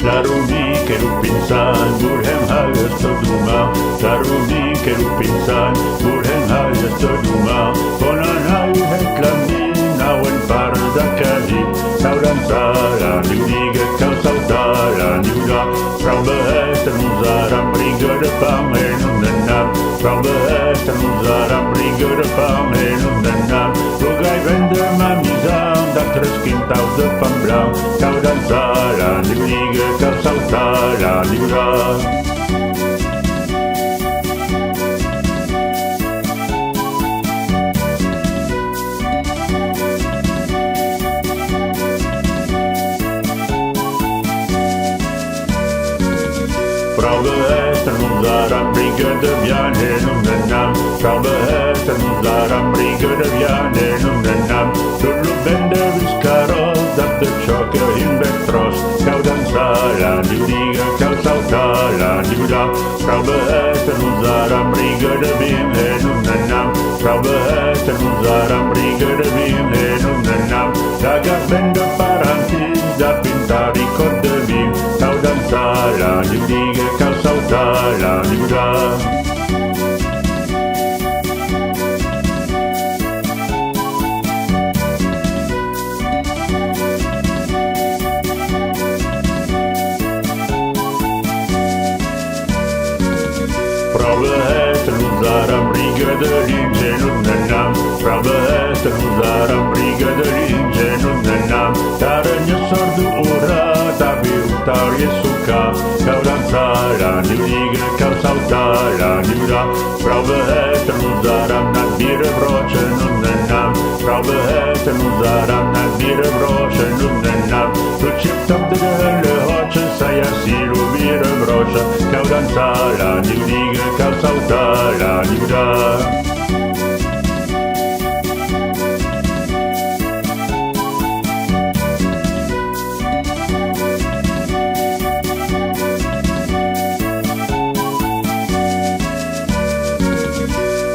Darumi quero pensar, burhen hayas toduma. Darumi quero pensar, burhen hayas toduma. Bonan hayas klamin, awan parda kadi. Saudan sara, diudiga kau saudara diuda. Frau behester unserer Brigge de Pamelen den Naam. Frau behester unserer Brigge de Pamelen den Naam. Rogai wende mamizam, dat kind aus de Pan Blau. Kau dan sara, diudiga kau saudara diuda. Frau behester unserer Brigge de Vianen den Naam. Frau behester unserer Brigge de Vianen den Naam. Dulu bende viscaros, dat de choque in Betros. Kau dan sara, diudiga kau saudara diuda. Frau behester unserer Brigge de Vianen den Naam. Frau behester unserer Brigge de Vianen den Naam. Dagas bende parantis, da pintari cor de vin. Kau dan sara, diudiga kau saudara diuda. Frau behester unserer Brigge de Ligen den Naam. Frau behester unserer Brigge de Ligen den Naam. Daranya sordu ora, tabiu tar Jesuka. Kau dan sara, diudiga kau saudara diuda. Frau behester unserer nadbire brochen den Naam. Frau behester unserer nadbire brochen den Naam. Rutschip op de hele hotje, saya silu bire brochen. Kau dan sara, diudiga kau saudara diuda.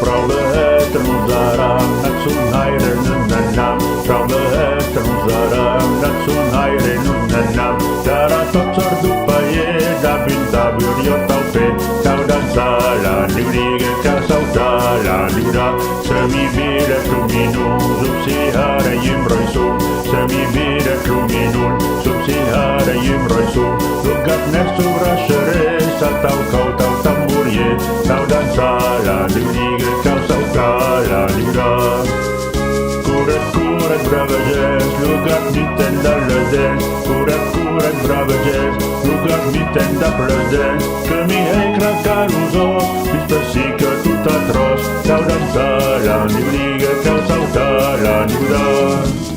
Frau behester unserer Nationalren den Naam. Frau behester unserer Nationalren den Naam. Dara totsor dupaye, da binta burio taupe. Kau dan sara, diudiga kau saudara diuda. Semi bire kluminun, subsihara yimroisu. Semi bire kluminun, subsihara yimroisu. Lugat nesu rashere, satau kau tau tamburye. Kau dan sara, diudiga kau saudara diuda. Kuret bravages, lugat mitten dans le den. Kuret bravages, lugat mitten dans le den. Que mi ekra caruso, pispesica tout atroce. Kau dan sara, diudiga kau saudara diuda.